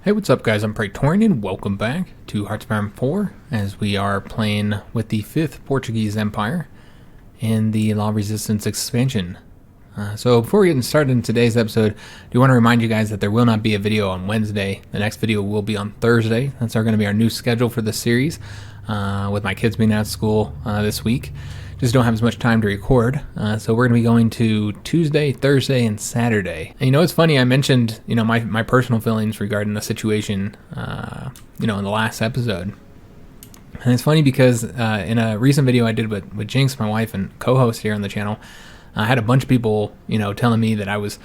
Hey, what's up guys? I'm Praetorian and welcome back to HOI4 as we are playing with the 5th Portuguese Empire in the Law Resistance expansion. So before we get started in today's episode, I do want to remind you guys that there will not be a video on Wednesday. The next video will be on Thursday. That's going to be our new schedule for the series with my kids being out of school this week. Just don't have as much time to record, so we're going to be going to Tuesday, Thursday, and Saturday. And it's funny, I mentioned, my personal feelings regarding the situation, in the last episode. And it's funny because in a recent video I did with HiJynx, my wife and co-host here on the channel, I had a bunch of people, telling me that I was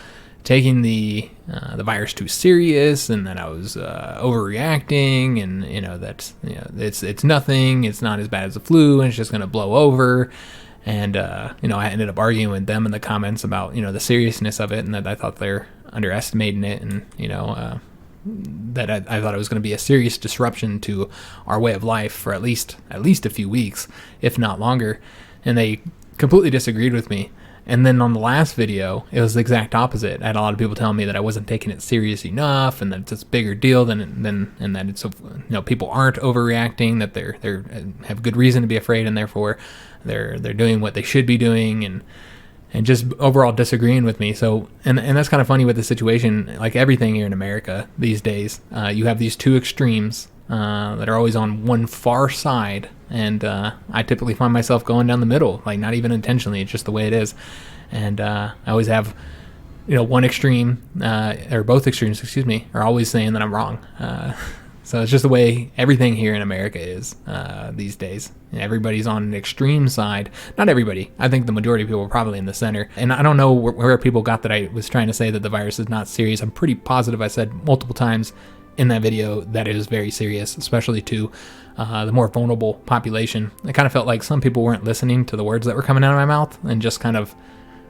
taking the virus too serious and that I was overreacting, and that it's nothing, it's not as bad as the flu, and it's just going to blow over. And I ended up arguing with them in the comments about the seriousness of it, and that I thought they're underestimating it, and that I thought it was going to be a serious disruption to our way of life for at least a few weeks, if not longer. And they completely disagreed with me. And then on the last video, it was the exact opposite. I had a lot of people telling me that I wasn't taking it serious enough, and that it's a bigger deal than and that it's people aren't overreacting, that they have good reason to be afraid, and therefore they're doing what they should be doing, and just overall disagreeing with me. So and that's kind of funny with the situation, like everything here in America these days. You have these two extremes that are always on one far side, and I typically find myself going down the middle, like not even intentionally, it's just the way it is. And I always have one extreme, or both extremes, are always saying that I'm wrong. So it's just the way everything here in America is these days. Everybody's on an extreme side. Not everybody. I think the majority of people are probably in the center. And I don't know where people got that I was trying to say that the virus is not serious. I'm pretty positive I said multiple times in that video that it is very serious, especially to the more vulnerable population. It kind of felt like some people weren't listening to the words that were coming out of my mouth and just kind of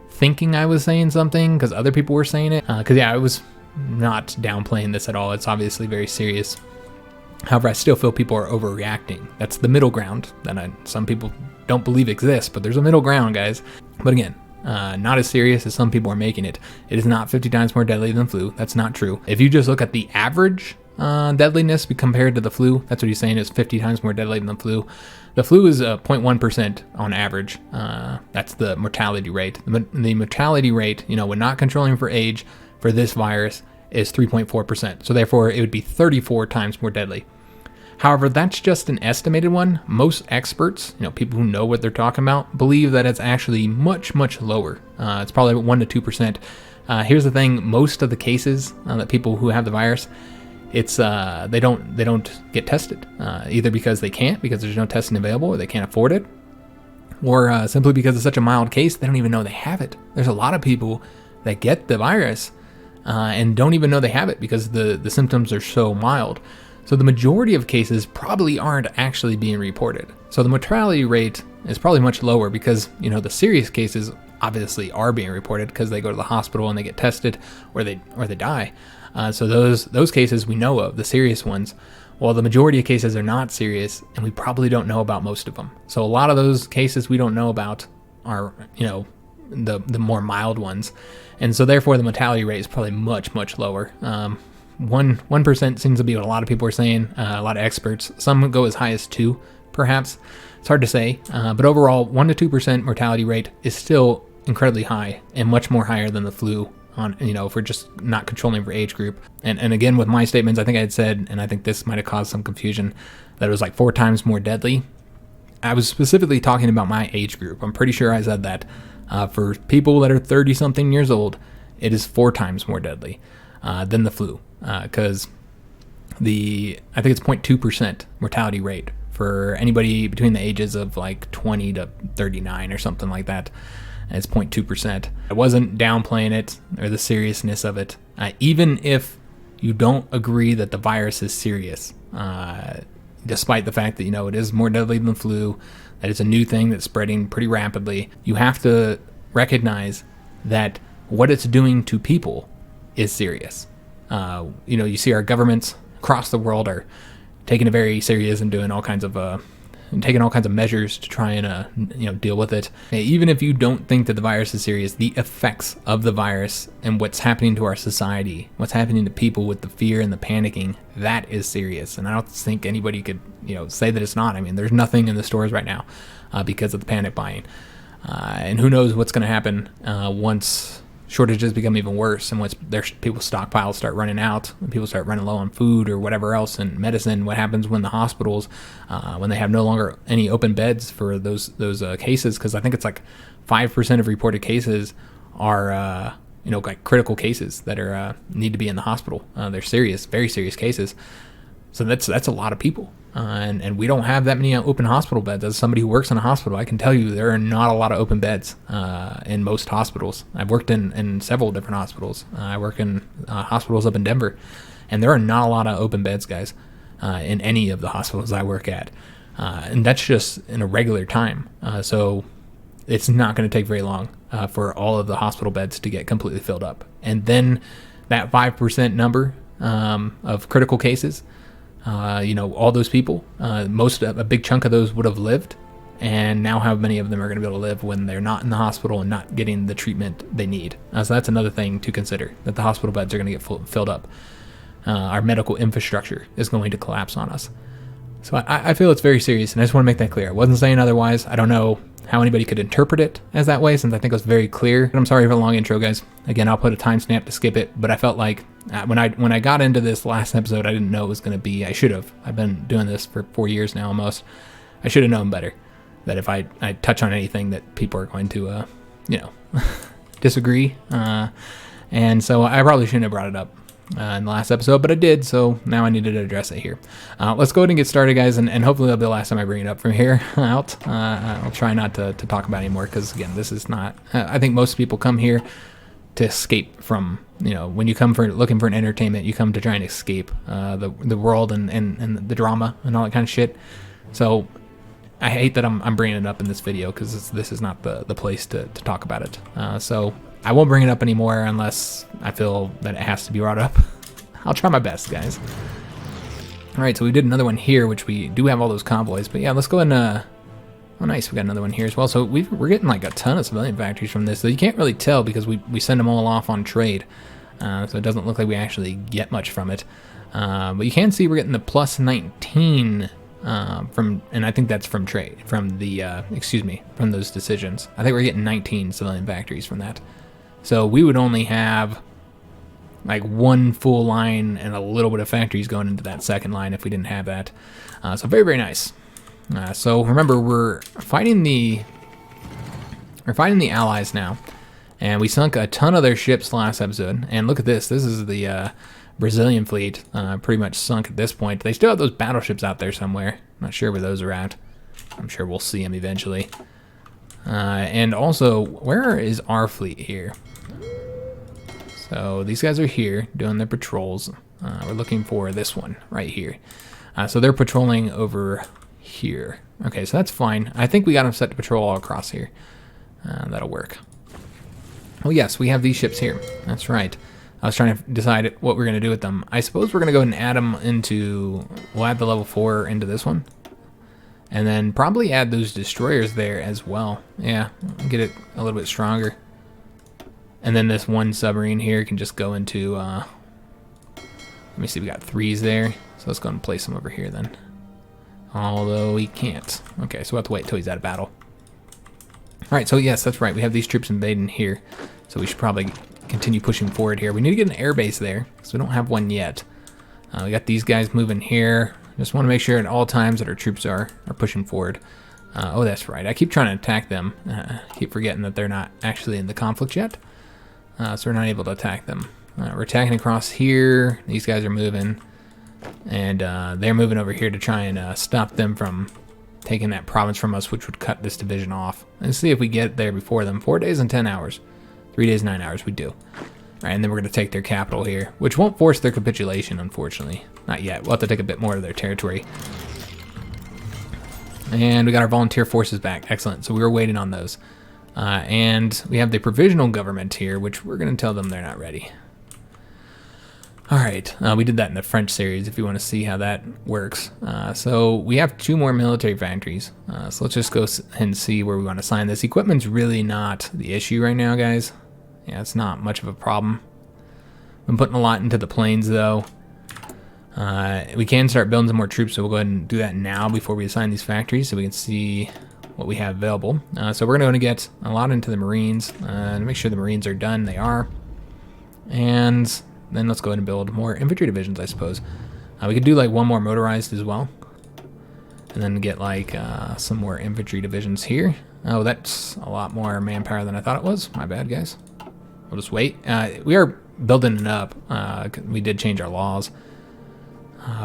thinking I was saying something because other people were saying it. I was not downplaying this at all. It's obviously very serious. However, I still feel people are overreacting. That's the middle ground that some people don't believe exists, but there's a middle ground, guys. But again, not as serious as some people are making it. It is not 50 times more deadly than flu. That's not true. If you just look at the average deadliness compared to the flu, that's what he's saying is 50 times more deadly than the flu. The flu is 0.1% on average. That's the mortality rate. The mortality rate, when not controlling for age for this virus, is 3.4%. So therefore, it would be 34 times more deadly. However, that's just an estimated one. Most experts, people who know what they're talking about, believe that it's actually much, much lower. It's probably 1 to 2%. Here's the thing: most of the cases that people who have the virus, it's they don't get tested, either because they can't, because there's no testing available, or they can't afford it, or simply because it's such a mild case they don't even know they have it. There's a lot of people that get the virus and don't even know they have it because the symptoms are so mild. So the majority of cases probably aren't actually being reported. So the mortality rate is probably much lower because, the serious cases obviously are being reported because they go to the hospital and they get tested, or they die. So those cases we know of, the serious ones. Well, the majority of cases are not serious, and we probably don't know about most of them. So a lot of those cases we don't know about are, the more mild ones. And so therefore the mortality rate is probably much, much lower. 1% seems to be what a lot of people are saying, a lot of experts. Some go as high as 2, perhaps. It's hard to say, but overall 1 to 2% mortality rate is still incredibly high, and much more higher than the flu on, if we're just not controlling for age group. And again, with my statements, I think I had said, and I think this might have caused some confusion, that it was like 4 times more deadly. I was specifically talking about my age group. I'm pretty sure I said that. For people that are 30-something years old, it is 4 times more deadly than the flu, because I think it's 0.2% mortality rate for anybody between the ages of like 20 to 39 or something like that. It's 0.2%. I wasn't downplaying it or the seriousness of it. Even if you don't agree that the virus is serious, despite the fact that, it is more deadly than the flu, that it's a new thing that's spreading pretty rapidly, you have to recognize that what it's doing to people is serious. You see our governments across the world are taking it very serious and doing all kinds of taking all kinds of measures to try and deal with it. Even if you don't think that the virus is serious, the effects of the virus and what's happening to our society, what's happening to people with the fear and the panicking, that is serious. And I don't think anybody could say that it's not. I mean, there's nothing in the stores right now because of the panic buying, and who knows what's going to happen once shortages become even worse, and once people's stockpiles start running out, and people start running low on food or whatever else, and medicine. What happens when the hospitals, when they have no longer any open beds for those cases? Because I think it's like 5% of reported cases are like critical cases that are need to be in the hospital. They're serious, very serious cases. So that's a lot of people, and we don't have that many open hospital beds. As somebody who works in a hospital, I can tell you there are not a lot of open beds in most hospitals. I've worked in several different hospitals. I work in hospitals up in Denver, and there are not a lot of open beds, guys, in any of the hospitals I work at, and that's just in a regular time. So it's not going to take very long for all of the hospital beds to get completely filled up, and then that 5% number of critical cases. All those people, a big chunk of those would have lived, and now how many of them are going to be able to live when they're not in the hospital and not getting the treatment they need? So that's another thing to consider, that the hospital beds are going to get filled up. Our medical infrastructure is going to collapse on us. So I feel it's very serious, and I just want to make that clear. I wasn't saying otherwise. I don't know how anybody could interpret it as that way, since I think it was very clear. I'm sorry for the long intro, guys. Again, I'll put a timestamp to skip it, but I felt like when I got into this last episode, I didn't know it was going to be. I should have. I've been doing this for 4 years now almost. I should have known better, that if I touch on anything that people are going to, disagree. And so I probably shouldn't have brought it up in the last episode, but I did, so now I needed to address it here. Let's go ahead and get started, guys, and hopefully that'll be the last time I bring it up from here out. I'll try not to talk about it anymore, because again, this is not, I think most people come here to escape from, when you come looking for an entertainment, you come to try and escape the world and the drama and all that kind of shit. So I hate that I'm bringing it up in this video, because this is not the place to talk about it. So I won't bring it up anymore unless I feel that it has to be brought up. I'll try my best, guys. All right, so we did another one here, which we do have all those convoys. But yeah, let's go ahead and... oh, nice, we got another one here as well. So we're getting like a ton of civilian factories from this. So you can't really tell, because we send them all off on trade. So it doesn't look like we actually get much from it. But you can see we're getting the plus 19 from, and I think that's from trade, from the, from those decisions. I think we're getting 19 civilian factories from that. So we would only have like one full line and a little bit of factories going into that second line if we didn't have that. So very, very nice. So remember, we're fighting the Allies now, and we sunk a ton of their ships last episode. And look at this. This is the Brazilian fleet, pretty much sunk at this point. They still have those battleships out there somewhere. Not sure where those are at. I'm sure we'll see them eventually. And also, where is our fleet here? So these guys are here doing their patrols. We're looking for this one right here. So they're patrolling over here. Okay, so that's fine. I think we got them set to patrol all across here. That'll work. Oh yes, we have these ships here. That's right. I was trying to decide what we're going to do with them. I suppose we're going to go and add them into... We'll add the level 4 into this one. And then probably add those destroyers there as well. Yeah, get it a little bit stronger. And then this one submarine here can just go into... let me see, we got 3s there. So let's go and place them over here then. Although he can't. Okay, so we'll have to wait until he's out of battle. Alright, so yes, that's right. We have these troops invading here. So we should probably continue pushing forward here. We need to get an air base there, because we don't have one yet. We got these guys moving here. Just want to make sure at all times that our troops are pushing forward. Oh, that's right. I keep trying to attack them. Keep forgetting that they're not actually in the conflict yet. So we're not able to attack them. We're attacking across here. These guys are moving. And they're moving over here to try and stop them from taking that province from us, which would cut this division off. Let's see if we get there before them. 4 days and 10 hours. 3 days, 9 hours, we do. All right, and then we're going to take their capital here, which won't force their capitulation, unfortunately. Not yet. We'll have to take a bit more of their territory. And we got our volunteer forces back. Excellent. So we were waiting on those. And we have the provisional government here, which we're going to tell them they're not ready. All right, we did that in the French series if you want to see how that works. So we have 2 more military factories. So let's just go and see where we want to assign this. Equipment's really not the issue right now, guys. Yeah, it's not much of a problem. I'm putting a lot into the planes, though. We can start building some more troops, so we'll go ahead and do that now before we assign these factories so we can see what we have available. So we're going to get a lot into the Marines to make sure the Marines are done. They are. And then let's go ahead and build more infantry divisions, I suppose. We could do like 1 more motorized as well. And then get like some more infantry divisions here. Oh, that's a lot more manpower than I thought it was. My bad, guys. We'll just wait. We are building it up. We did change our laws.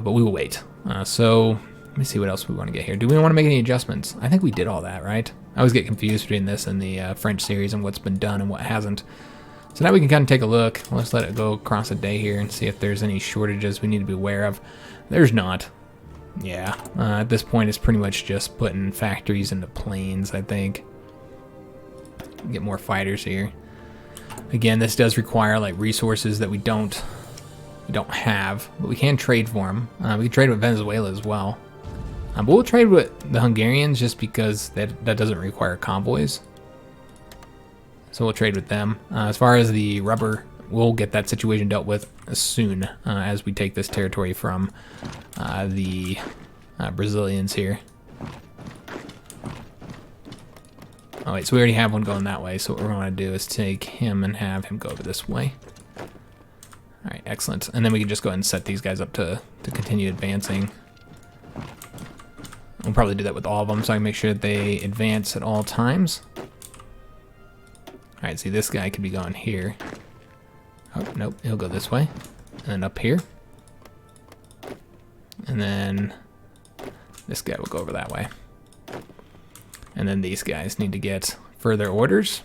But we will wait. So let me see what else we want to get here. Do we want to make any adjustments? I think we did all that, right? I always get confused between this and the French series and what's been done and what hasn't. So now we can kind of take a look. Let's let it go across a day here and see if there's any shortages we need to be aware of. There's not. Yeah, at this point it's pretty much just putting factories into planes, I think. Get more fighters here. Again, this does require like resources that we don't have, but we can trade for them. We can trade with Venezuela as well. But we'll trade with the Hungarians just because that doesn't require convoys. So we'll trade with them. As far as the rubber, we'll get that situation dealt with soon as we take this territory from the Brazilians here. Oh wait, so we already have one going that way, so what we're going to do is take him and have him go over this way. Alright, excellent. And then we can just go ahead and set these guys up to continue advancing. We'll probably do that with all of them so I can make sure that they advance at all times. Alright, see this guy could be going here. Oh, nope, he'll go this way. And then up here. And then this guy will go over that way. And then these guys need to get further orders.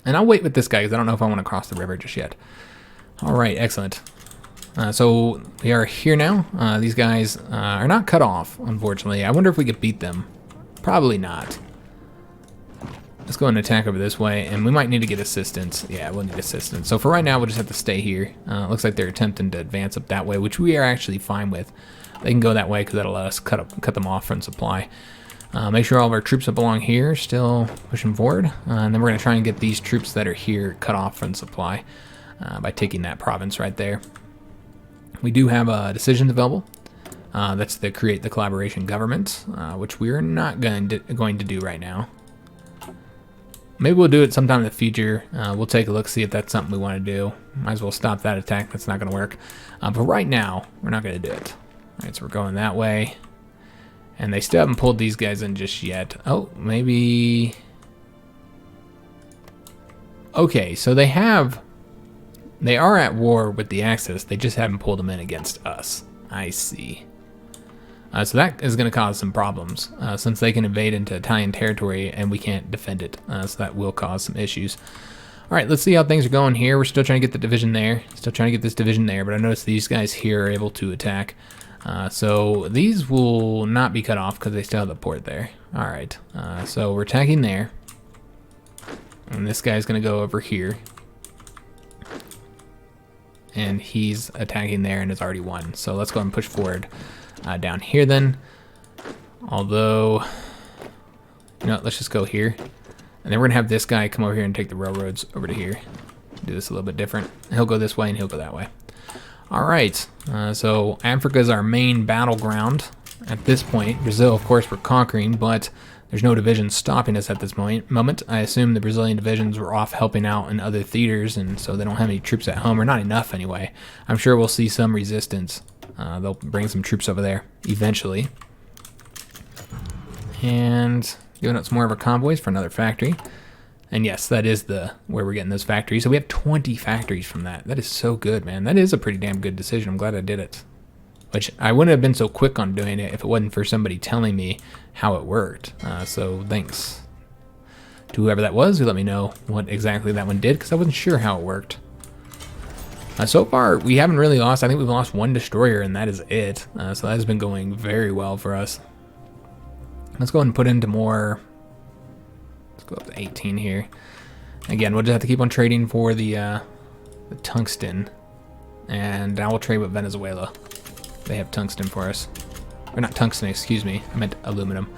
And I'll wait with this guy because I don't know if I want to cross the river just yet. Alright, excellent. So we are here now. These guys are not cut off, unfortunately. I wonder if we could beat them. Probably not. Let's go and attack over this way, and we might need to get assistance. Yeah, we'll need assistance. So for right now, we'll just have to stay here. Looks like they're attempting to advance up that way, which we are actually fine with. They can go that way because that'll let us cut them off from supply. Make sure all of our troops that belong here still pushing forward. And then we're going to try and get these troops that are here cut off from supply by taking that province right there. We do have decisions available. That's to create the collaboration government, which we're not going to do right now. Maybe we'll do it sometime in the future. We'll take a look, see if that's something we want to do. Might as well stop that attack. That's not going to work. But right now, we're not going to do it. All right, so we're going that way. And they still haven't pulled these guys in just yet. Oh, maybe... Okay, so they are at war with the Axis. They just haven't pulled them in against us. I see. So that is going to cause some problems, since they can invade into Italian territory and we can't defend it. So that will cause some issues. All right, let's see how things are going here. We're still trying to get the division there. Still trying to get this division there, but I noticed these guys here are able to attack. So these will not be cut off because they still have the port there. All right, so we're attacking there. And this guy's going to go over here. And he's attacking there and has already won. So let's go and push forward down here then. Although, you know, let's just go here. And then we're going to have this guy come over here and take the railroads over to here. Do this a little bit different. He'll go this way and he'll go that way. All right, so Africa is our main battleground at this point. Brazil, of course, we're conquering, but there's no divisions stopping us at this moment. I assume the Brazilian divisions were off helping out in other theaters, and so they don't have any troops at home, or not enough anyway. I'm sure we'll see some resistance. They'll bring some troops over there eventually. And giving us more of our convoys for another factory. And yes, that is where we're getting those factories. So we have 20 factories from that. That is so good, man. That is a pretty damn good decision. I'm glad I did it. Which I wouldn't have been so quick on doing it if it wasn't for somebody telling me how it worked. So thanks to whoever that was who let me know what exactly that one did, because I wasn't sure how it worked. So far, we haven't really lost. I think we've lost one destroyer, and that is it. So that has been going very well for us. Let's go ahead and put into more. Go up to 18 here. Again, we'll just have to keep on trading for the tungsten. and I will trade with Venezuela. They have tungsten for us. Or not tungsten, excuse me. I meant aluminum.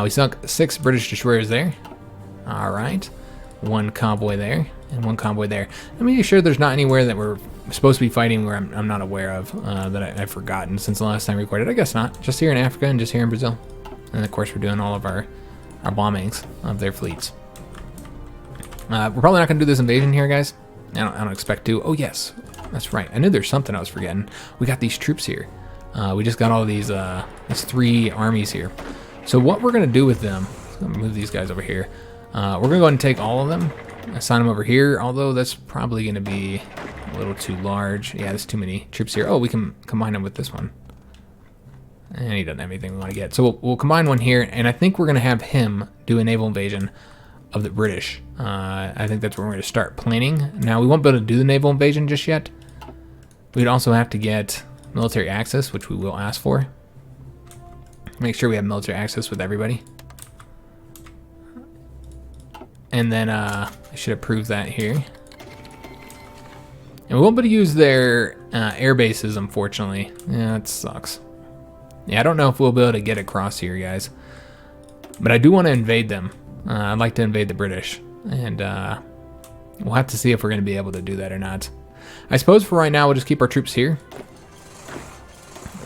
We sunk 6 British destroyers there. Alright. 1 convoy there, and 1 convoy there. Let me make sure there's not anywhere that we're supposed to be fighting where I'm not aware of, that I've forgotten since the last time I recorded. I guess not. Just here in Africa and just here in Brazil. And of course we're doing all of our bombings of their fleets. We're probably not going to do this invasion here, guys. I don't expect to. Oh, yes. That's right. I knew there's something I was forgetting. We got these troops here. We just got all these 3 armies here. So what we're going to do with them, I'm going to move these guys over here. We're going to go ahead and take all of them, assign them over here, although that's probably going to be a little too large. Yeah, there's too many troops here. Oh, we can combine them with this one. And he doesn't have anything we want to get. So we'll combine one here, and I think we're going to have him do a naval invasion of the British. I think that's where we're going to start planning. Now, we won't be able to do the naval invasion just yet. We'd also have to get military access, which we will ask for. Make sure we have military access with everybody. And then I should approve that here. And we won't be able to use their air bases, unfortunately. Yeah, that sucks. Yeah, I don't know if we'll be able to get across here, guys. But I do want to invade them. I'd like to invade the British. And we'll have to see if we're going to be able to do that or not. I suppose for right now, we'll just keep our troops here.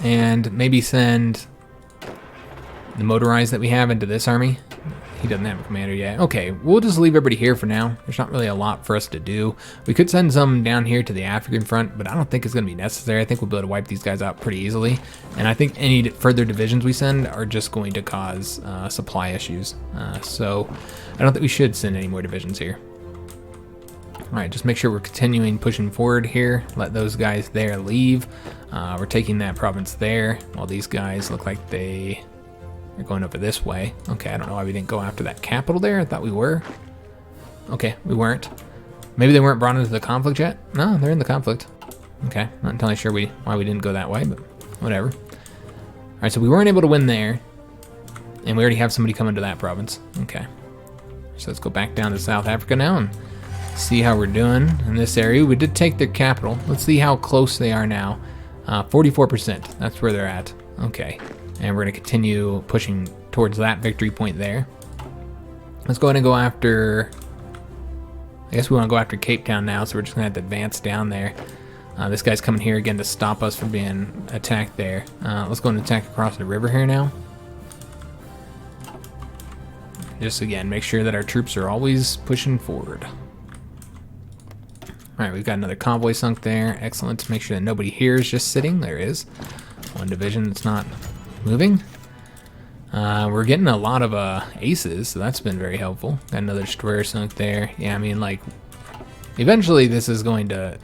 And maybe send the motorized that we have into this army. He doesn't have a commander yet. Okay, we'll just leave everybody here for now. There's not really a lot for us to do. We could send some down here to the African front, but I don't think it's going to be necessary. I think we'll be able to wipe these guys out pretty easily. And I think any further divisions we send are just going to cause supply issues. So I don't think we should send any more divisions here. All right, just make sure we're continuing pushing forward here. Let those guys there leave. We're taking that province there, while these guys look like they are going over this way. Okay, I don't know why we didn't go after that capital there. I thought we were. Okay, we weren't. Maybe they weren't brought into the conflict yet? No, they're in the conflict. Okay, not entirely sure why we didn't go that way, but whatever. All right, so we weren't able to win there, and we already have somebody coming to that province. Okay, so let's go back down to South Africa now and see how we're doing in this area. We did take their capital. Let's see how close they are now. 44%, that's where they're at. Okay, and we're going to continue pushing towards that victory point there. Let's go ahead and go after, I guess we want to go after Cape Town now, so we're just going to have to advance down there. This guy's coming here again to stop us from being attacked there. Let's go and attack across the river here now. Just again, make sure that our troops are always pushing forward. Alright, we've got another convoy sunk there. Excellent. Make sure that nobody here is just sitting. There is one division that's not moving. We're getting a lot of aces, so that's been very helpful. Got another destroyer sunk there. Yeah, I mean, like, eventually this is going to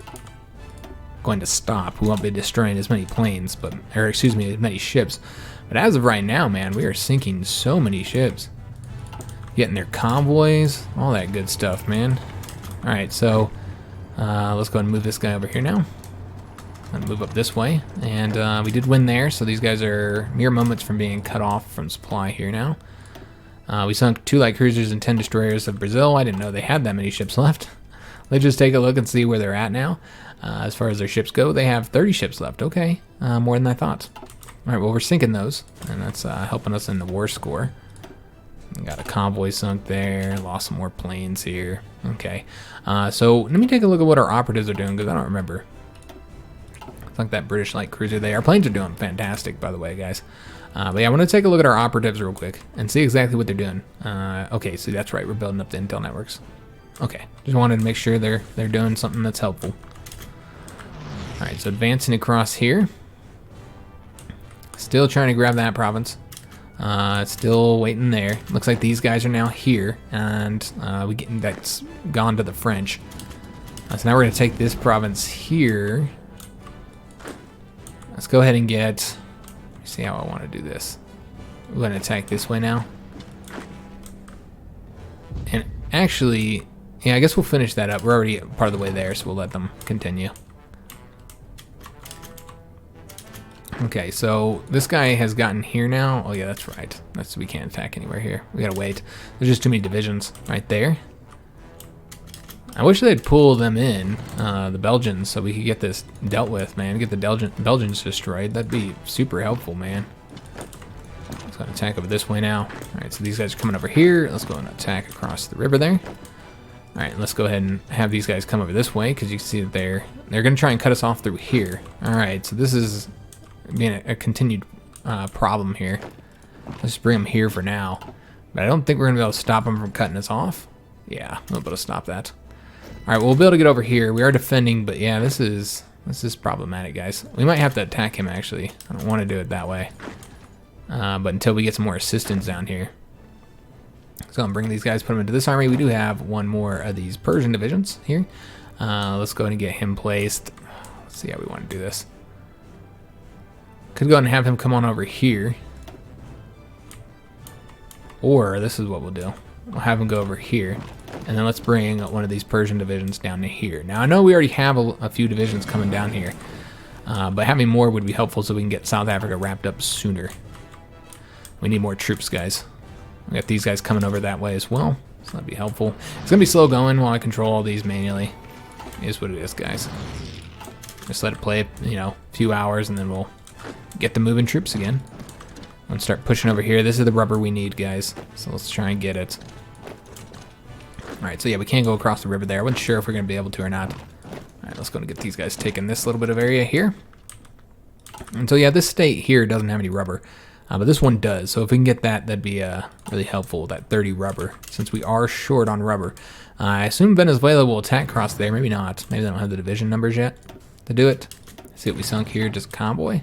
stop. We won't be destroying as many planes, or excuse me, as many ships. But as of right now, man, we are sinking so many ships. Getting their convoys, all that good stuff, man. Alright, so let's go ahead and move this guy over here now. And move up this way. And we did win there, so these guys are mere moments from being cut off from supply here now. We sunk 2 light cruisers and 10 destroyers of Brazil. I didn't know they had that many ships left. Let's just take a look and see where they're at now. As far as their ships go, they have 30 ships left. Okay, more than I thought. Alright, well, we're sinking those, and that's helping us in the war score. We got a convoy sunk there, lost some more planes here. Okay, so let me take a look at what our operatives are doing, because I don't remember. It's like that British light cruiser there. Our planes are doing fantastic, by the way, guys. But yeah, I want to take a look at our operatives real quick and see exactly what they're doing. Okay, so that's right, we're building up the intel networks. Okay, just wanted to make sure they're doing something that's helpful. Alright, so advancing across here. Still trying to grab that province. Still waiting there. Looks like these guys are now here, and that's gone to the French. So now we're going to take this province here. Let's go ahead and get, let me see how I want to do this. We're going to attack this way now. And actually, yeah, I guess we'll finish that up. We're already part of the way there, so we'll let them continue. Okay, so this guy has gotten here now. Oh yeah, that's right. We can't attack anywhere here. We gotta wait. There's just too many divisions right there. I wish they'd pull them in, the Belgians, so we could get this dealt with, man. Get the Belgians destroyed. That'd be super helpful, man. Let's go and attack over this way now. Alright, so these guys are coming over here. Let's go and attack across the river there. Alright, let's go ahead and have these guys come over this way, because you can see that they're going to try and cut us off through here. Alright, so this is being a continued problem here. Let's just bring them here for now. But I don't think we're going to be able to stop them from cutting us off. Yeah, we'll be able to stop that. Alright, we'll be able to get over here. We are defending, but yeah, this is problematic, guys. We might have to attack him, actually. I don't want to do it that way. But until we get some more assistance down here. So I'm bringing these guys, put them into this army. We do have one more of these Persian divisions here. Let's go ahead and get him placed. Let's see how we want to do this. Could go ahead and have him come on over here. Or this is what we'll do. We'll have him go over here. And then let's bring one of these Persian divisions down to here. Now, I know we already have a few divisions coming down here. But having more would be helpful so we can get South Africa wrapped up sooner. We need more troops, guys. We got these guys coming over that way as well. So that'd be helpful. It's going to be slow going while I control all these manually. It is what it is, guys. Just let it play, you know, a few hours and then we'll get the moving troops again. And start pushing over here. This is the rubber we need, guys. So let's try and get it. Alright, so yeah, we can't go across the river there. I wasn't sure if we're going to be able to or not. Alright, let's go and get these guys taking this little bit of area here. And so yeah, this state here doesn't have any rubber. But this one does. So if we can get that, that'd be really helpful, that 30 rubber, since we are short on rubber. I assume Venezuela will attack across there. Maybe not. Maybe they don't have the division numbers yet to do it. Let's see what we sunk here. Just convoy.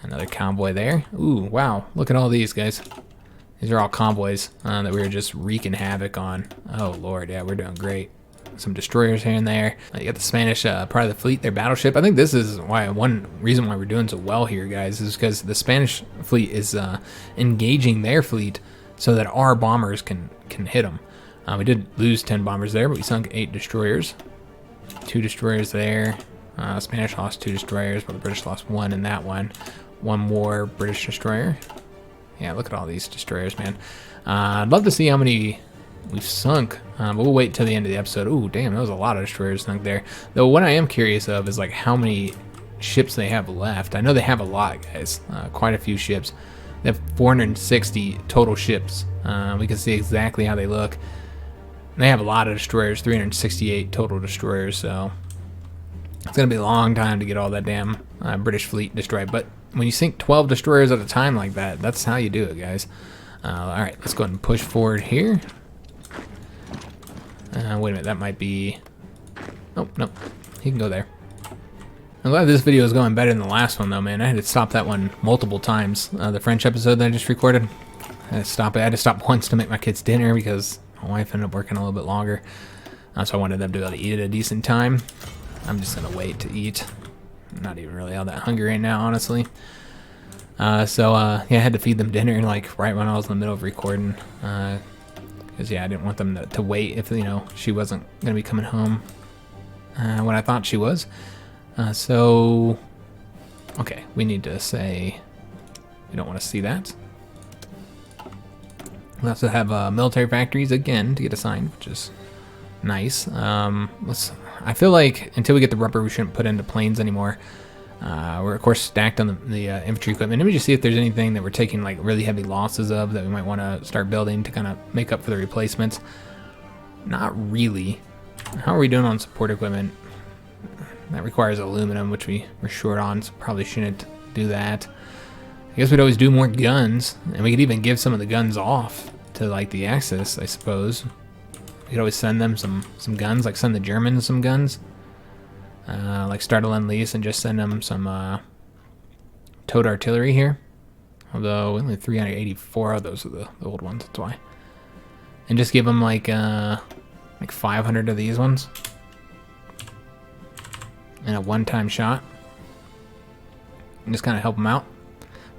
Another convoy there. Ooh, wow. Look at all these, guys. These are all convoys that we were just wreaking havoc on. Oh, Lord. Yeah, we're doing great. Some destroyers here and there. You got the Spanish part of the fleet, their battleship. I think this is one reason why we're doing so well here, guys, is because the Spanish fleet is engaging their fleet so that our bombers can hit them. We did lose 10 bombers there, but we sunk 8 destroyers. 2 destroyers there. Spanish lost 2 destroyers, but the British lost 1 in that one. 1 more British destroyer. Yeah, look at all these destroyers, man. I'd love to see how many we've sunk, but we'll wait till the end of the episode. Ooh, damn, that was a lot of destroyers sunk there. Though what I am curious of is like how many ships they have left. I know they have a lot, guys. Quite a few ships. They have 460 total ships. We can see exactly how they look. They have a lot of destroyers, 368 total destroyers, so it's going to be a long time to get all that damn British fleet destroyed. But when you sink 12 destroyers at a time like that, that's how you do it, guys. Alright, let's go ahead and push forward here. Wait a minute, that might be... Oh, no, he can go there. I'm glad this video is going better than the last one, though, man. I had to stop that one multiple times. The French episode that I just recorded, I had to stop it. I had to stop once to make my kids dinner because my wife ended up working a little bit longer. So I wanted them to be able to eat at a decent time. I'm just going to wait to eat. I'm not even really all that hungry right now, honestly. Yeah, I had to feed them dinner like right when I was in the middle of recording. Because, yeah, I didn't want them to wait if, you know, she wasn't going to be coming home when I thought she was. Okay, we need to say we don't want to see that. We also have military factories again to get assigned, which is nice. I feel like until we get the rubber, we shouldn't put into planes anymore. We're of course stacked on the infantry equipment. Let me just see if there's anything that we're taking like really heavy losses of that we might want to start building to kind of make up for the replacements. Not really. How are we doing on support equipment? That requires aluminum, which we're short on, so probably shouldn't do that. I guess we'd always do more guns, and we could even give some of the guns off to like the Axis, I suppose. We could always send them some guns, like send the Germans some guns. Like start a Lend-Lease and just send them some towed artillery here. Although only 384 of those are the old ones, that's why. And just give them like 500 of these ones. In a one-time shot. And just kind of help them out.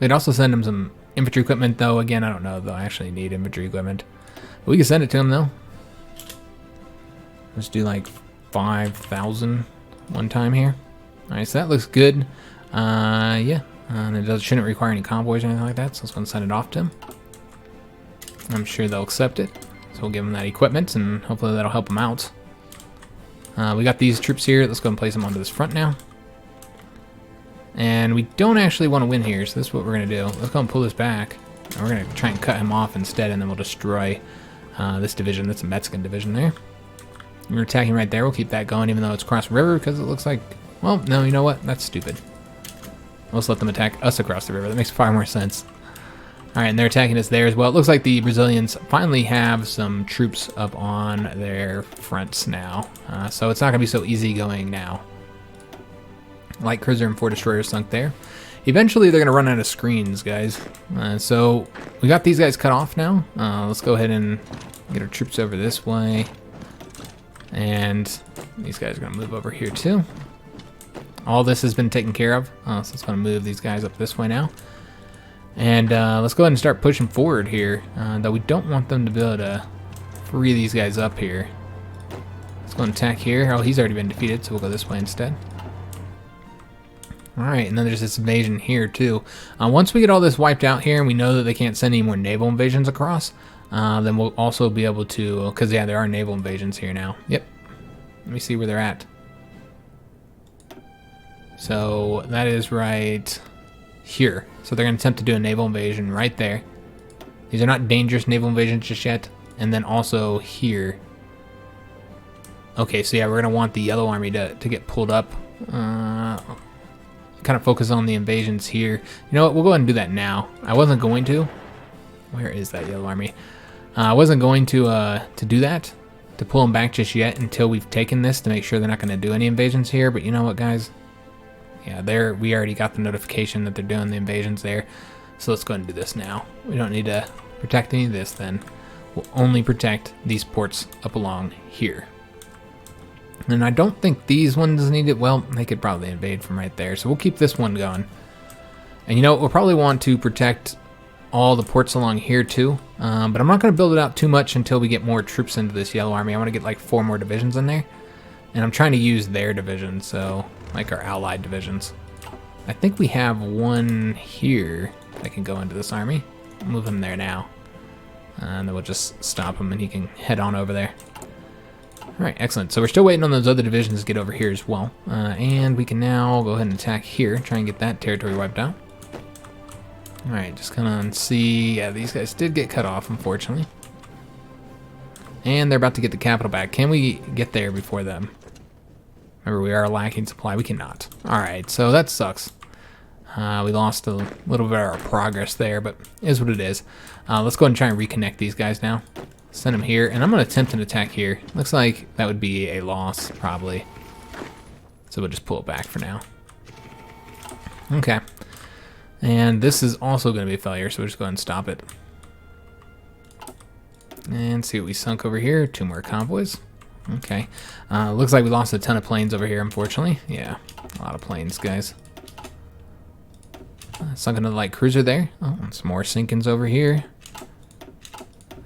We'd also send them some infantry equipment, though. Again, I don't know if they'll actually need infantry equipment. But we can send it to them, though. Let's do like 5,000 one time here. Alright, so that looks good. Yeah. And it shouldn't require any convoys or anything like that, so let's go and send it off to them. I'm sure they'll accept it. So we'll give them that equipment, and hopefully that'll help them out. We got these troops here. Let's go and place them onto this front now. And we don't actually want to win here, so this is what we're going to do. Let's go and pull this back. And we're going to try and cut him off instead, and then we'll destroy this division. That's a Mexican division there. We're attacking right there. We'll keep that going, even though it's across the river, because it looks like... Well, no, you know what? That's stupid. Let's let them attack us across the river. That makes far more sense. Alright, and they're attacking us there as well. It looks like the Brazilians finally have some troops up on their fronts now. So it's not going to be so easy going now. Light cruiser and 4 destroyers sunk there. Eventually they're going to run out of screens, guys. So we got these guys cut off now. Let's go ahead and get our troops over this way. And these guys are going to move over here too. All this has been taken care of. So let's going to move these guys up this way now. And let's go ahead and start pushing forward here. Though we don't want them to be able to free these guys up here. Let's go and attack here. Oh, he's already been defeated, so we'll go this way instead. Alright, and then there's this invasion here too. Once we get all this wiped out here and we know that they can't send any more naval invasions across, then we'll also be able to, because yeah, there are naval invasions here now. Yep. Let me see where they're at. So that is right here. So they're going to attempt to do a naval invasion right there. These are not dangerous naval invasions just yet. And then also here. Okay, so yeah, we're going to want the yellow army to get pulled up. Kind of focus on the invasions here. You know what? We'll go ahead and do that now. I wasn't going to. Where is that yellow army? I wasn't going to do that, to pull them back just yet until we've taken this to make sure they're not going to do any invasions here. But you know what, guys? Yeah, we already got the notification that they're doing the invasions there. So let's go ahead and do this now. We don't need to protect any of this then. We'll only protect these ports up along here. And I don't think these ones need it. Well, they could probably invade from right there. So we'll keep this one going. And you know what? We'll probably want to protect all the ports along here too. But I'm not going to build it out too much until we get more troops into this yellow army. I want to get like 4 more divisions in there. And I'm trying to use their divisions, so like our allied divisions. I think we have one here that can go into this army. I'll move him there now. And then we'll just stop him and he can head on over there. Alright, excellent. So we're still waiting on those other divisions to get over here as well. And we can now go ahead and attack here, try and get that territory wiped out. Alright, just kind of see. Yeah, these guys did get cut off, unfortunately. And they're about to get the capital back. Can we get there before them? Remember, we are lacking supply. We cannot. Alright, so that sucks. We lost a little bit of our progress there, but it is what it is. Let's go ahead and try and reconnect these guys now. Send them here, and I'm going to attempt an attack here. Looks like that would be a loss, probably. So we'll just pull it back for now. Okay. And this is also going to be a failure, so we'll just go ahead and stop it. And see what we sunk over here. 2 more convoys. Okay. Looks like we lost a ton of planes over here, unfortunately. Yeah, a lot of planes, guys. Sunk another light cruiser there. Oh, and some more sinkings over here.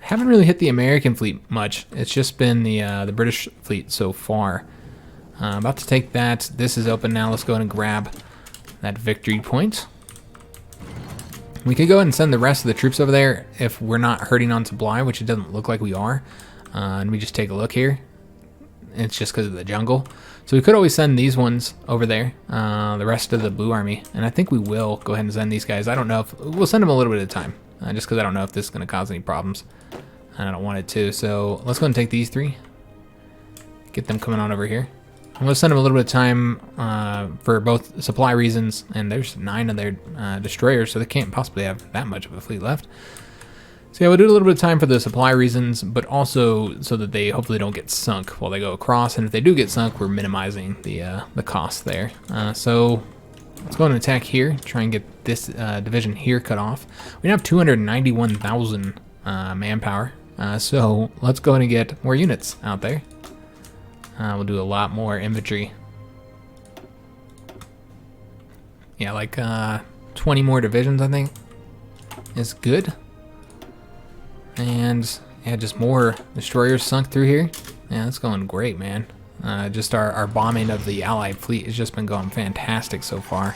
Haven't really hit the American fleet much. It's just been the British fleet so far. About to take that. This is open now. Let's go ahead and grab that victory point. We could go ahead and send the rest of the troops over there if we're not hurting on supply, which it doesn't look like we are. And we just take a look here. It's just because of the jungle. So we could always send these ones over there, the rest of the blue army. And I think we will go ahead and send these guys. I don't know if we'll send them a little bit at a time, just because I don't know if this is going to cause any problems. And I don't want it to. So let's go ahead and take these 3. Get them coming on over here. I'm going to send them a little bit of time for both supply reasons. And there's 9 of their destroyers, so they can't possibly have that much of a fleet left. So yeah, we'll do a little bit of time for the supply reasons, but also so that they hopefully don't get sunk while they go across. And if they do get sunk, we're minimizing the cost there. So let's go and attack here. Try and get this division here cut off. We now have 291,000 manpower. So let's go ahead and get more units out there. We'll do a lot more infantry. Yeah, like 20 more divisions, I think, is good. And yeah, just more destroyers sunk through here. Yeah, that's going great, man. Just our bombing of the Allied fleet has just been going fantastic so far.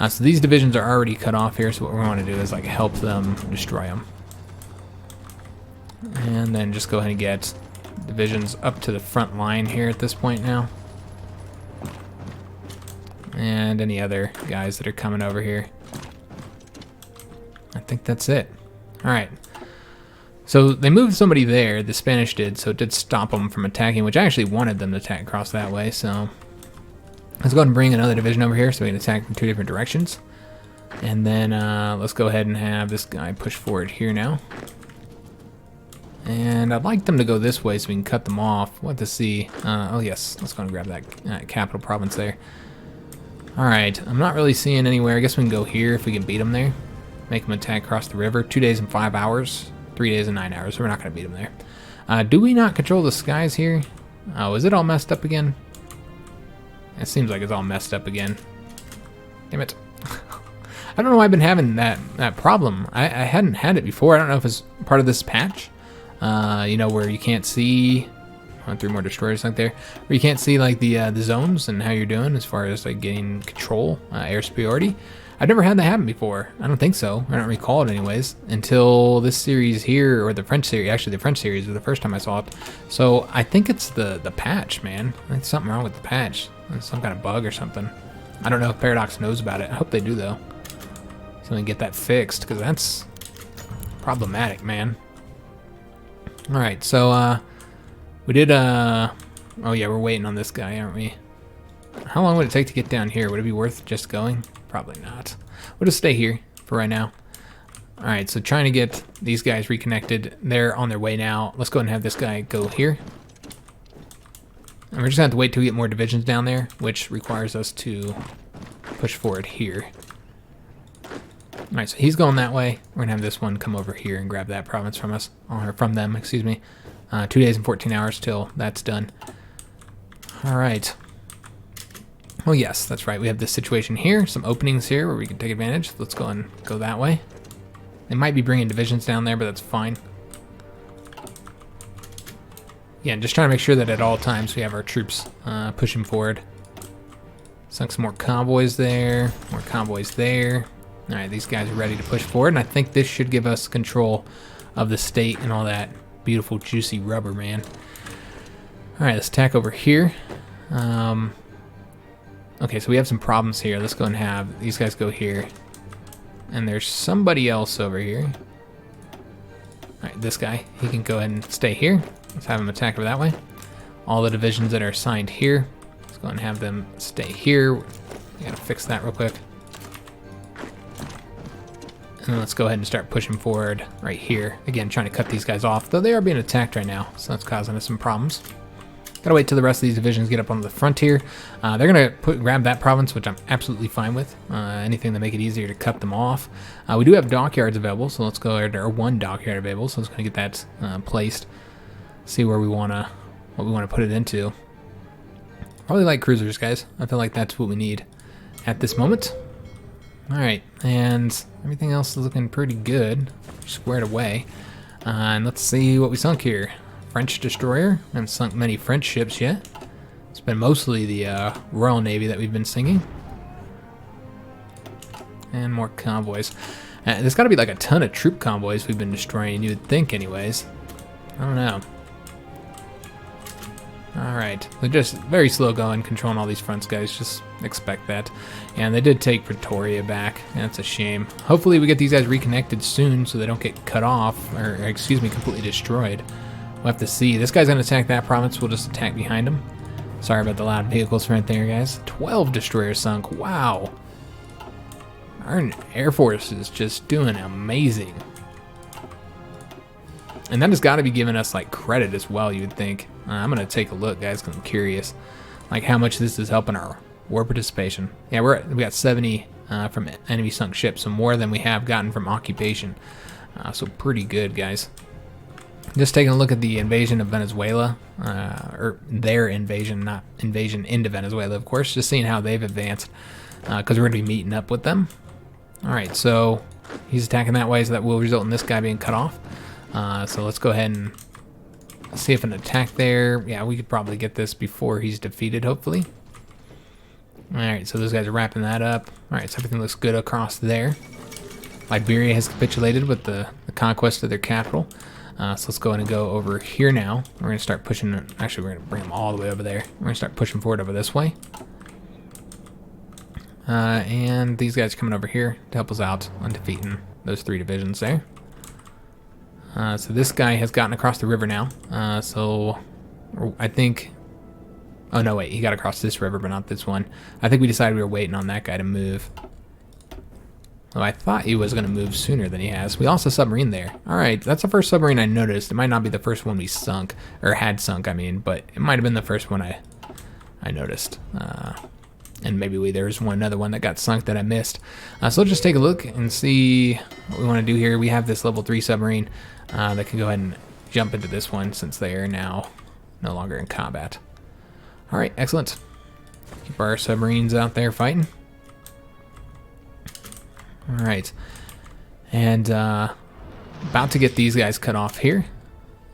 So these divisions are already cut off here, so what we want to do is like help them destroy them. And then just go ahead and get divisions up to the front line here at this point now. And any other guys that are coming over here. I think that's it. Alright. So they moved somebody there, the Spanish did, so it did stop them from attacking, which I actually wanted them to attack across that way, so let's go ahead and bring another division over here so we can attack from 2 different directions. And then let's go ahead and have this guy push forward here now. And I'd like them to go this way so we can cut them off. What to see? Oh yes, let's go and grab that capital province there. Alright, I'm not really seeing anywhere. I guess we can go here if we can beat them there. Make them attack across the river. 2 days and 5 hours. 3 days and 9 hours, so we're not going to beat them there. Do we not control the skies here? Oh, is it all messed up again? It seems like it's all messed up again. Damn it. I don't know why I've been having that problem. I hadn't had it before. I don't know if it's part of this patch. You know, where you can't see... 3 more destroyers like there. Where you can't see like the zones and how you're doing as far as like getting control, air superiority. I've never had that happen before. I don't think so. I don't recall it anyways. Until this series here, or the French series. Actually, the French series was the first time I saw it. So I think it's the patch, man. I think something wrong with the patch. There's some kind of bug or something. I don't know if Paradox knows about it. I hope they do though. So we can get that fixed, because that's problematic, man. Alright, so we did oh yeah, we're waiting on this guy, aren't we? How long would it take to get down here? Would it be worth just going? Probably not. We'll just stay here for right now. Alright, so trying to get these guys reconnected. They're on their way now. Let's go ahead and have this guy go here. And we're just going to have to wait till we get more divisions down there, which requires us to push forward here. Alright, so he's going that way. We're going to have this one come over here and grab that province from us, or from them, excuse me. 2 days and 14 hours till that's done. Alright. Oh yes, that's right. We have this situation here, some openings here where we can take advantage. Let's go and go that way. They might be bringing divisions down there, but that's fine. Yeah, just trying to make sure that at all times we have our troops pushing forward. Sunk some more convoys there, more convoys there. Alright, these guys are ready to push forward, and I think this should give us control of the state and all that beautiful juicy rubber, man. Alright, let's attack over here. Okay, so we have some problems here. Let's go and have these guys go here. And there's somebody else over here. Alright, this guy. He can go ahead and stay here. Let's have him attack over that way. All the divisions that are assigned here. Let's go and have them stay here. We gotta fix that real quick. And then let's go ahead and start pushing forward right here. Again, trying to cut these guys off, though they are being attacked right now, so that's causing us some problems. Gotta wait till the rest of these divisions get up on the frontier. They're gonna grab that province, which I'm absolutely fine with. Anything to make it easier to cut them off. We do have dockyards available, so let's go. There are 1 dockyard available, so let's gonna get that placed. See where we wanna, what we wanna put it into. Probably like cruisers, guys. I feel like that's what we need at this moment. All right, and everything else is looking pretty good, squared away. And let's see what we sunk here. French destroyer. Haven't sunk many French ships yet. It's been mostly the Royal Navy that we've been sinking. And more convoys. There's got to be like a ton of troop convoys we've been destroying, you would think anyways. I don't know. Alright, they're just very slow going, controlling all these fronts, guys. Just expect that. And they did take Praetorian back. That's a shame. Hopefully we get these guys reconnected soon so they don't get cut off, or excuse me, completely destroyed. We'll have to see. This guy's going to attack that province. We'll just attack behind him. Sorry about the loud vehicles right there, guys. 12 destroyers sunk. Wow. Our Air Force is just doing amazing. And that has got to be giving us like credit as well, you would think. I'm going to take a look, guys, because I'm curious. Like how much this is helping our war participation. Yeah, we got 70 from enemy sunk ships, so more than we have gotten from occupation. So pretty good, guys. Just taking a look at the invasion of Venezuela, or their invasion, not invasion into Venezuela, of course. Just seeing how they've advanced, because we're going to be meeting up with them. All right, so he's attacking that way, so that will result in this guy being cut off. So let's go ahead and see if an attack there. Yeah, we could probably get this before he's defeated, hopefully. Alright, so those guys are wrapping that up. Alright, so everything looks good across there. Liberia has capitulated with the conquest of their capital. So let's go in and go over here now. We're going to start pushing. Actually, we're going to bring them all the way over there. We're going to start pushing forward over this way. And these guys are coming over here to help us out on defeating those 3 divisions there. So this guy has gotten across the river now. So I think... Oh, no, wait. He got across this river, but not this one. I think we decided we were waiting on that guy to move. Oh, I thought he was going to move sooner than he has. We lost a submarine there. All right, that's the first submarine I noticed. It might not be the first one we sunk, or had sunk, I mean, but it might have been the first one I noticed. And maybe there's another one that got sunk that I missed. So let's just take a look and see what we want to do here. We have this level 3 submarine that can go ahead and jump into this one since they are now no longer in combat. All right, excellent. Keep our submarines out there fighting. All right, and about to get these guys cut off here.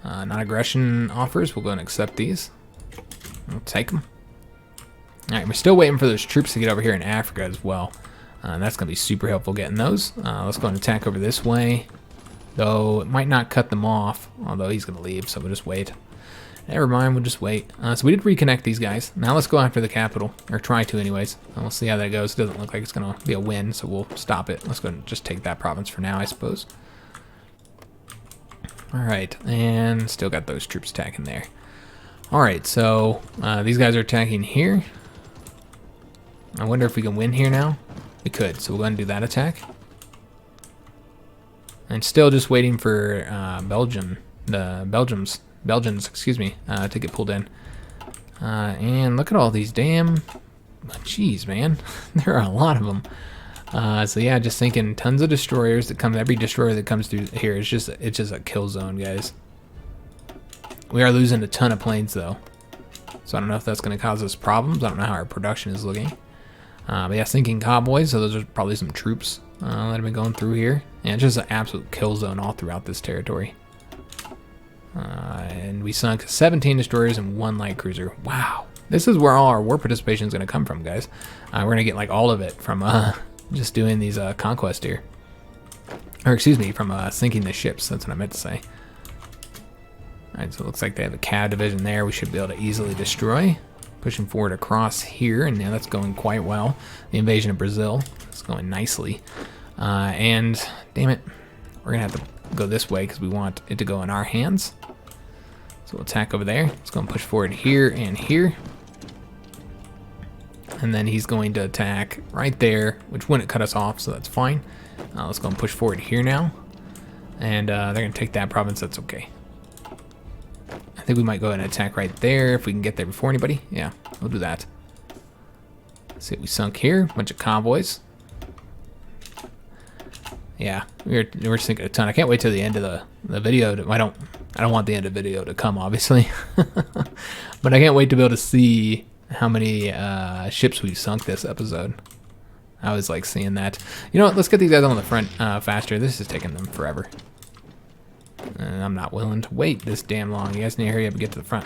Non-aggression offers. We'll go and accept these. We'll take them. All right, we're still waiting for those troops to get over here in Africa as well. That's going to be super helpful getting those. Let's go and attack over this way. Though it might not cut them off, although he's going to leave, so we'll just wait. Never mind, we'll just wait. So we did reconnect these guys. Now let's go after the capital, or try to anyways. And we'll see how that goes. It doesn't look like it's going to be a win, so we'll stop it. Let's go and just take that province for now, I suppose. All right, and still got those troops attacking there. All right, so these guys are attacking here. I wonder if we can win here now. We could, so we'll go ahead and do that attack. And still just waiting for Belgians, excuse me, to get pulled in. And look at all these damn... Jeez, man. There are a lot of them. So yeah, just thinking tons of destroyers that come... Every destroyer that comes through here is just... It's just a kill zone, guys. We are losing a ton of planes, though. So I don't know if that's going to cause us problems. I don't know how our production is looking. But yeah, sinking convoys, so those are probably some troops that have been going through here. And it's just an absolute kill zone all throughout this territory. And we sunk 17 destroyers and 1 light cruiser. Wow. This is where all our war participation is going to come from, guys. We're going to get like all of it from just doing these conquests here. Or excuse me, from sinking the ships. That's what I meant to say. Alright, so it looks like they have a CAV division there. We should be able to easily destroy. Pushing forward across here, and now that's going quite well. The invasion of Brazil is going nicely. And damn it, we're going to have to go this way because we want it to go in our hands. So we'll attack over there. Let's go and push forward here and here. And then he's going to attack right there, which wouldn't cut us off, so that's fine. Let's go and push forward here now. And they're going to take that province. That's okay. I think we might go ahead and attack right there if we can get there before anybody. Yeah, we'll do that. Let's see what we sunk here. Bunch of convoys. Yeah, we're sinking a ton. I can't wait till the end of the video. I don't want the end of the video to come, obviously. But I can't wait to be able to see how many ships we've sunk this episode. I always like seeing that. You know what? Let's get these guys on the front faster. This is taking them forever. And I'm not willing to wait this damn long. You guys need to hurry up and get to the front.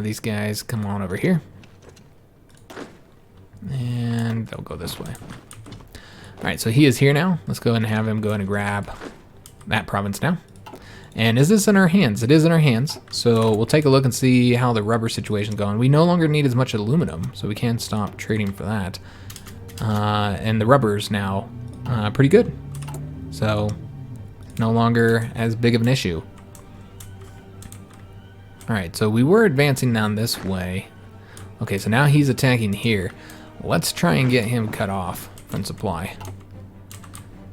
These guys come on over here. And they'll go this way. Alright, so he is here now. Let's go ahead and have him go and grab that province now. And is this in our hands? It is in our hands. So we'll take a look and see how the rubber situation's going. We no longer need as much aluminum, so we can stop trading for that. And the rubber is now pretty good. So no longer as big of an issue. Alright, so we were advancing down this way. Okay, so now he's attacking here. Let's try and get him cut off from supply.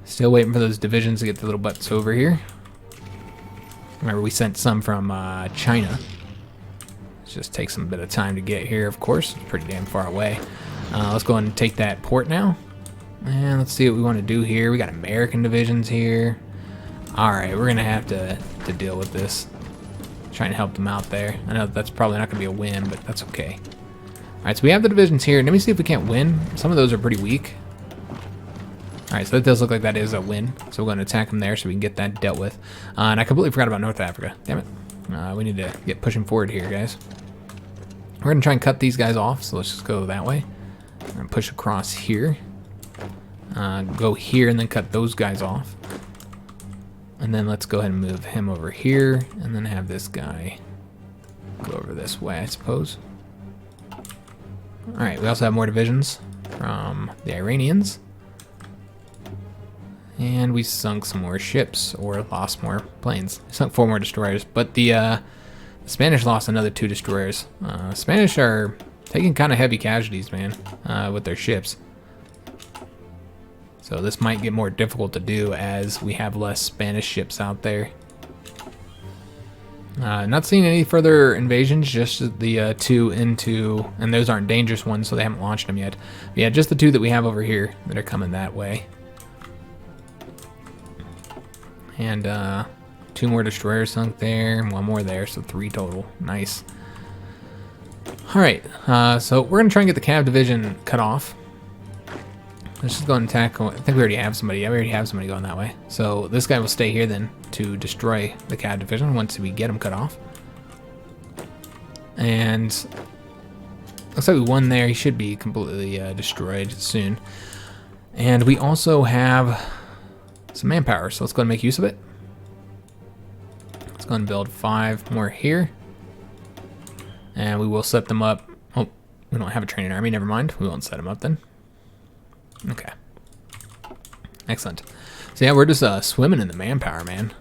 Still waiting for those divisions to get the little butts over here. Remember, we sent some from China. It just takes some bit of time to get here, of course. It's pretty damn far away. Let's go ahead and take that port now. And let's see what we want to do here. We got American divisions here. Alright, we're going to have to deal with this. Trying to help them out there. I know that's probably not going to be a win, but that's okay. Alright, so we have the divisions here. Let me see if we can't win. Some of those are pretty weak. Alright, so that does look like that is a win. So we're going to attack them there so we can get that dealt with. And I completely forgot about North Africa. Damn it. We need to get pushing forward here, guys. We're going to try and cut these guys off, so let's just go that way. We're going to push across here. Go here and then cut those guys off. And then let's go ahead and move him over here, and then have this guy go over this way, I suppose. Alright, we also have more divisions from the Iranians. And we sunk some more ships, or lost more planes. We sunk 4 more destroyers, but the Spanish lost another 2 destroyers. Spanish are taking kind of heavy casualties, man, with their ships. So this might get more difficult to do as we have less Spanish ships out there. Not seeing any further invasions, just the 2 into, and those aren't dangerous ones, so they haven't launched them yet. But yeah, just the 2 that we have over here that are coming that way. And 2 more destroyers sunk there, and 1 more there, so 3 total. Nice. Alright, so we're going to try and get the Cav division cut off. Let's just go and attack. I think we already have somebody. Yeah, we already have somebody going that way. So this guy will stay here then to destroy the Cav division once we get him cut off. And looks like we won there. He should be completely destroyed soon. And we also have some manpower, so let's go and make use of it. Let's go and build 5 more here. And we will set them up. Oh, we don't have a training army. Never mind. We won't set them up then. Okay. Excellent. So yeah, we're just swimming in the manpower, man.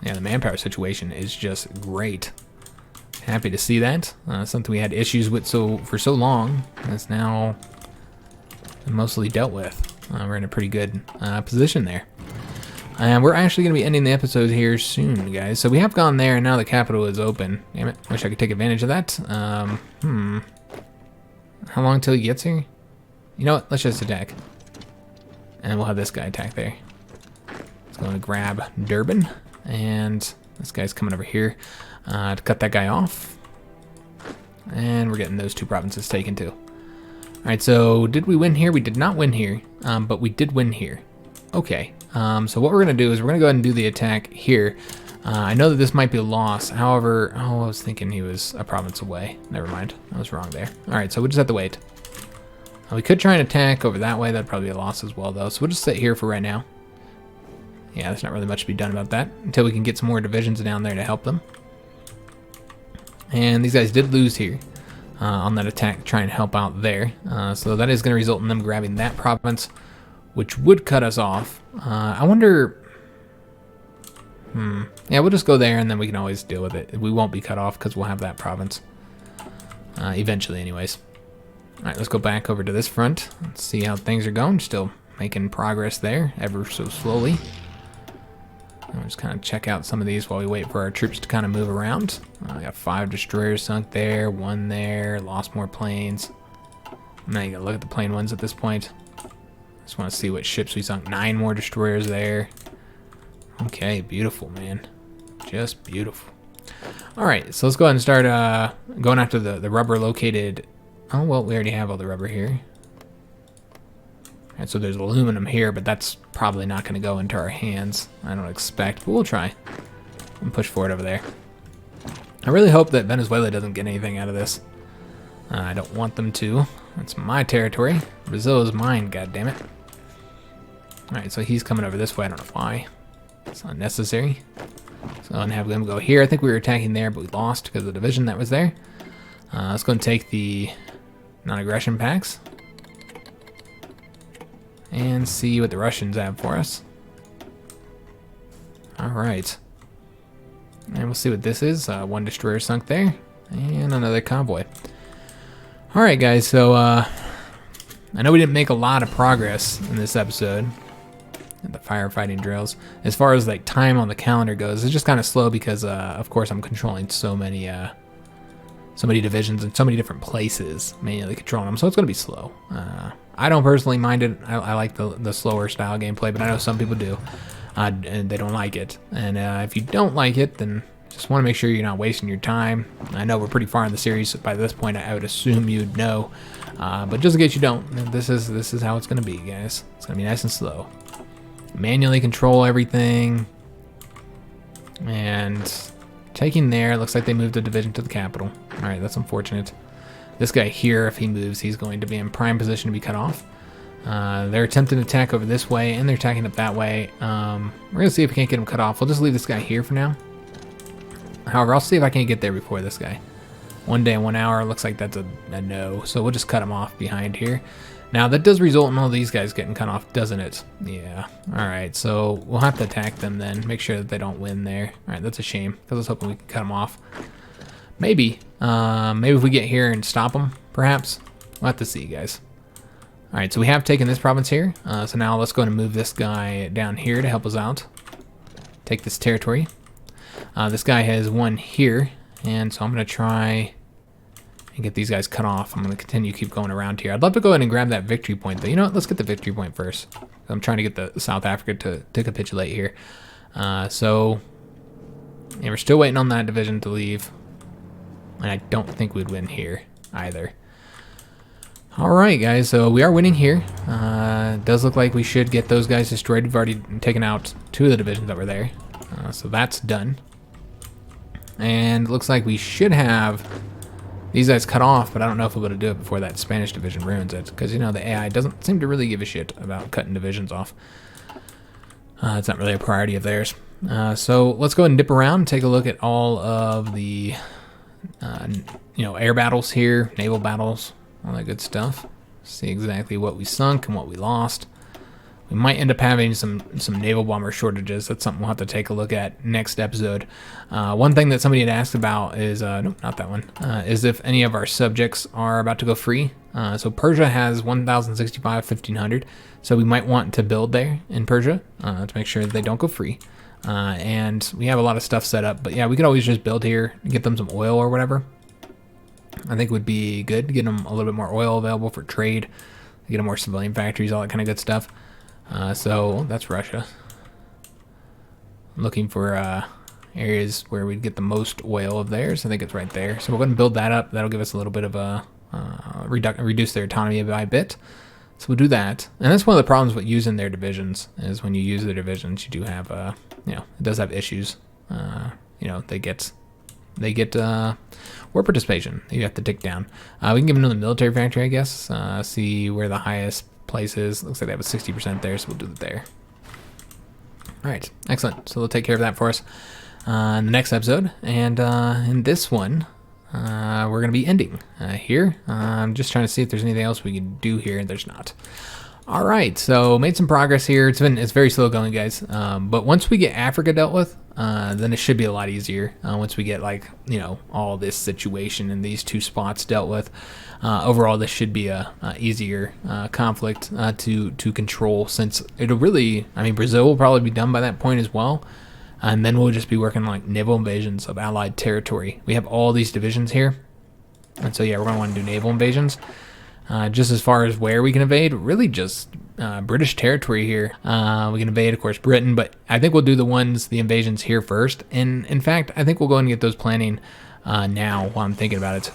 Yeah, the manpower situation is just great. Happy to see that. Something we had issues with for so long is now mostly dealt with. We're in a pretty good position there. And we're actually going to be ending the episode here soon, guys. So we have gone there, and now the capital is open. Damn it. Wish I could take advantage of that. How long till he gets here? You know what? Let's just attack. And we'll have this guy attack there. Let's go and grab Durban. And this guy's coming over here to cut that guy off. And we're getting those 2 provinces taken too. Alright, so did we win here? We did not win here, but we did win here. Okay, so what we're going to do is we're going to go ahead and do the attack here. I know that this might be a loss. However, I was thinking he was a province away. Never mind. I was wrong there. Alright, so we'll just have to wait. We could try and attack over that way. That'd probably be a loss as well, though. So we'll just sit here for right now. Yeah, there's not really much to be done about that until we can get some more divisions down there to help them. And these guys did lose here on that attack to try and help out there. So that is going to result in them grabbing that province, which would cut us off. I wonder... Yeah, we'll just go there and then we can always deal with it. We won't be cut off because we'll have that province. Eventually, anyways. Alright, let's go back over to this front. Let's see how things are going. Still making progress there, ever so slowly. We'll just kind of check out some of these while we wait for our troops to kind of move around. We got 5 destroyers sunk there, 1 there, lost more planes. Now you gotta look at the plain ones at this point. Just want to see what ships we sunk. 9 more destroyers there. Okay, beautiful, man. Just beautiful. Alright, so let's go ahead and start going after the rubber located... Oh, well, we already have all the rubber here. And so there's aluminum here, but that's probably not going to go into our hands, I don't expect, but we'll try and push forward over there. I really hope that Venezuela doesn't get anything out of this. I don't want them to. It's my territory. Brazil is mine, goddammit. Alright, so he's coming over this way. I don't know why. It's unnecessary. So I'll have them go here. I think we were attacking there, but we lost because of the division that was there. Let's go and take the non-aggression packs and see what the Russians have for us. Alright. And we'll see what this is. 1 destroyer sunk there. And another convoy. Alright guys, so I know we didn't make a lot of progress in this episode. The firefighting drills. As far as like time on the calendar goes, it's just kind of slow because of course I'm controlling so many divisions in so many different places, manually controlling them, so it's going to be slow. I don't personally mind it. I like the slower style gameplay, but I know some people do, and they don't like it. And if you don't like it, then just want to make sure you're not wasting your time. I know we're pretty far in the series, so by this point I would assume you'd know, but just in case you don't, this is how it's going to be, guys. It's going to be nice and slow. Manually control everything, and taking there. Looks like they moved a division to the capital. Alright, that's unfortunate. This guy here, if he moves, he's going to be in prime position to be cut off. They're attempting to attack over this way, and they're attacking up that way. We're going to see if we can't get them cut off. We'll just leave this guy here for now. However, I'll see if I can get there before this guy. 1 day and 1 hour, looks like that's a no. So we'll just cut him off behind here. Now, that does result in all these guys getting cut off, doesn't it? Yeah. Alright, so we'll have to attack them then. Make sure that they don't win there. Alright, that's a shame, because I was hoping we could cut them off. Maybe. Maybe if we get here and stop them, perhaps. We'll have to see, guys. Alright, so we have taken this province here. So now let's go and move this guy down here to help us out. Take this territory. This guy has one here, and so I'm going to try and get these guys cut off. I'm going to continue to keep going around here. I'd love to go ahead and grab that victory point, but you know what? Let's get the victory point first. I'm trying to get the South Africa to capitulate here. So yeah, we're still waiting on that division to leave, and I don't think we'd win here either. Alright guys, so we are winning here. It does look like we should get those guys destroyed. We've already taken out 2 of the divisions that were there. So that's done. And it looks like we should have these guys cut off, but I don't know if we'll be able to do it before that Spanish division ruins it. Because, you know, the AI doesn't seem to really give a shit about cutting divisions off. It's not really a priority of theirs. So let's go ahead and dip around and take a look at all of the, air battles here, naval battles, all that good stuff. See exactly what we sunk and what we lost. We might end up having some naval bomber shortages. That's something we'll have to take a look at next episode. One thing that somebody had asked about is, nope, not that one, is if any of our subjects are about to go free. So Persia has 1,065, 1,500. So we might want to build there in Persia to make sure that they don't go free. And we have a lot of stuff set up. But yeah, we could always just build here and get them some oil or whatever. I think would be good to get them a little bit more oil available for trade. Get them more civilian factories, all that kind of good stuff. So that's Russia. I'm looking for areas where we'd get the most oil of theirs. I think it's right there. So we're going to build that up. That'll give us a little bit of a reduce their autonomy by a bit. So we'll do that. And that's one of the problems with using their divisions is when you use their divisions, you do have it does have issues. They get war participation that you have to take down. We can give them another military factory, I guess. See where the highest place is. Looks like they have a 60% there, so we'll do it there. All right, excellent. So they'll take care of that for us in the next episode. And in this one, we're going to be ending here. I'm just trying to see if there's anything else we can do here, and there's not. All right, so made some progress here. It's very slow going, guys. But once we get Africa dealt with, then it should be a lot easier. Once we get all this situation in these 2 spots dealt with, overall this should be a easier conflict to control. Since it'll really, Brazil will probably be done by that point as well, and then we'll just be working like naval invasions of allied territory. We have all these divisions here, and so yeah, we're gonna want to do naval invasions. Just as far as where we can invade, really just British territory here. We can invade, of course, Britain, but I think we'll do the invasions here first. And in fact, I think we'll go and get those planning now while I'm thinking about it,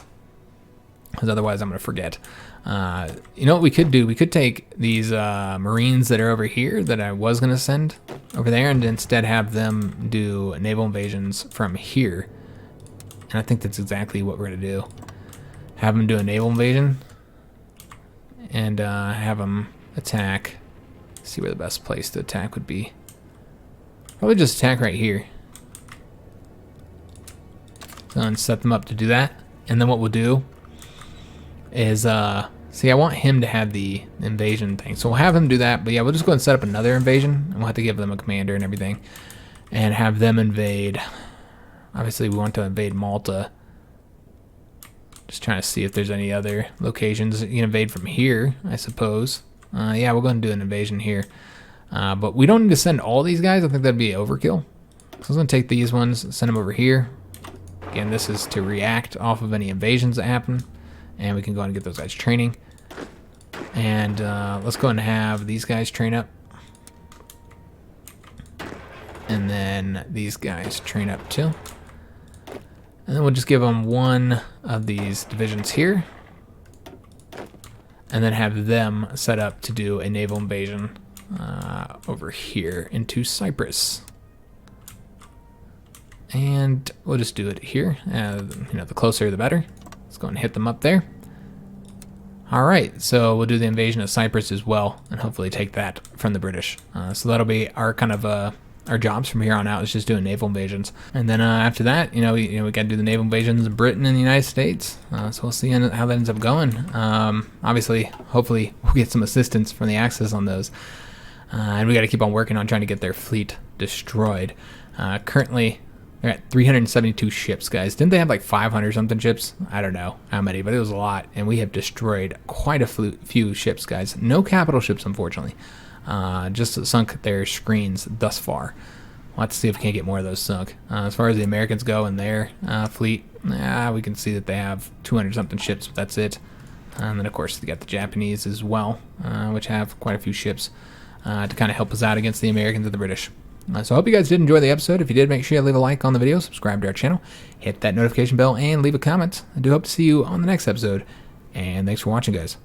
because otherwise I'm going to forget. You know what we could do? We could take these Marines that are over here that I was going to send over there and instead have them do naval invasions from here. And I think that's exactly what we're going to do. Have them do a naval invasion. And have them attack. See where the best place to attack would be. Probably just attack right here. So and set them up to do that. And then what we'll do is, see, I want him to have the invasion thing. So we'll have him do that. But yeah, we'll just go and set up another invasion. And we'll have to give them a commander and everything. And have them invade. Obviously, we want to invade Malta. Just trying to see if there's any other locations. You can invade from here, I suppose. Yeah, we're going to do an invasion here. But we don't need to send all these guys. I think that'd be overkill. So I was going to take these ones, send them over here. Again, this is to react off of any invasions that happen. And we can go and get those guys training. And let's go and have these guys train up. And then these guys train up too. And then we'll just give them one of these divisions here. And then have them set up to do a naval invasion over here into Cyprus. And we'll just do it here. The closer the better. Let's go and hit them up there. All right, so we'll do the invasion of Cyprus as well, and hopefully take that from the British. So that'll be our kind of our jobs from here on out is just doing naval invasions. And then after that, we got to do the naval invasions of Britain and the United States. So we'll see how that ends up going. Obviously, hopefully, we'll get some assistance from the Axis on those. And we got to keep on working on trying to get their fleet destroyed. Currently, they're at 372 ships, guys. Didn't they have like 500 something ships? I don't know how many, but it was a lot. And we have destroyed quite a few ships, guys. No capital ships, unfortunately. Just sunk their screens thus far. We'll have to see if we can't get more of those sunk. As far as the Americans go and their fleet, we can see that they have 200 something ships, but that's it. And then, of course, they got the Japanese as well, which have quite a few ships to kind of help us out against the Americans and the British. So I hope you guys did enjoy the episode. If you did, make sure you leave a like on the video, subscribe to our channel, hit that notification bell, and leave a comment. I do hope to see you on the next episode. And thanks for watching, guys.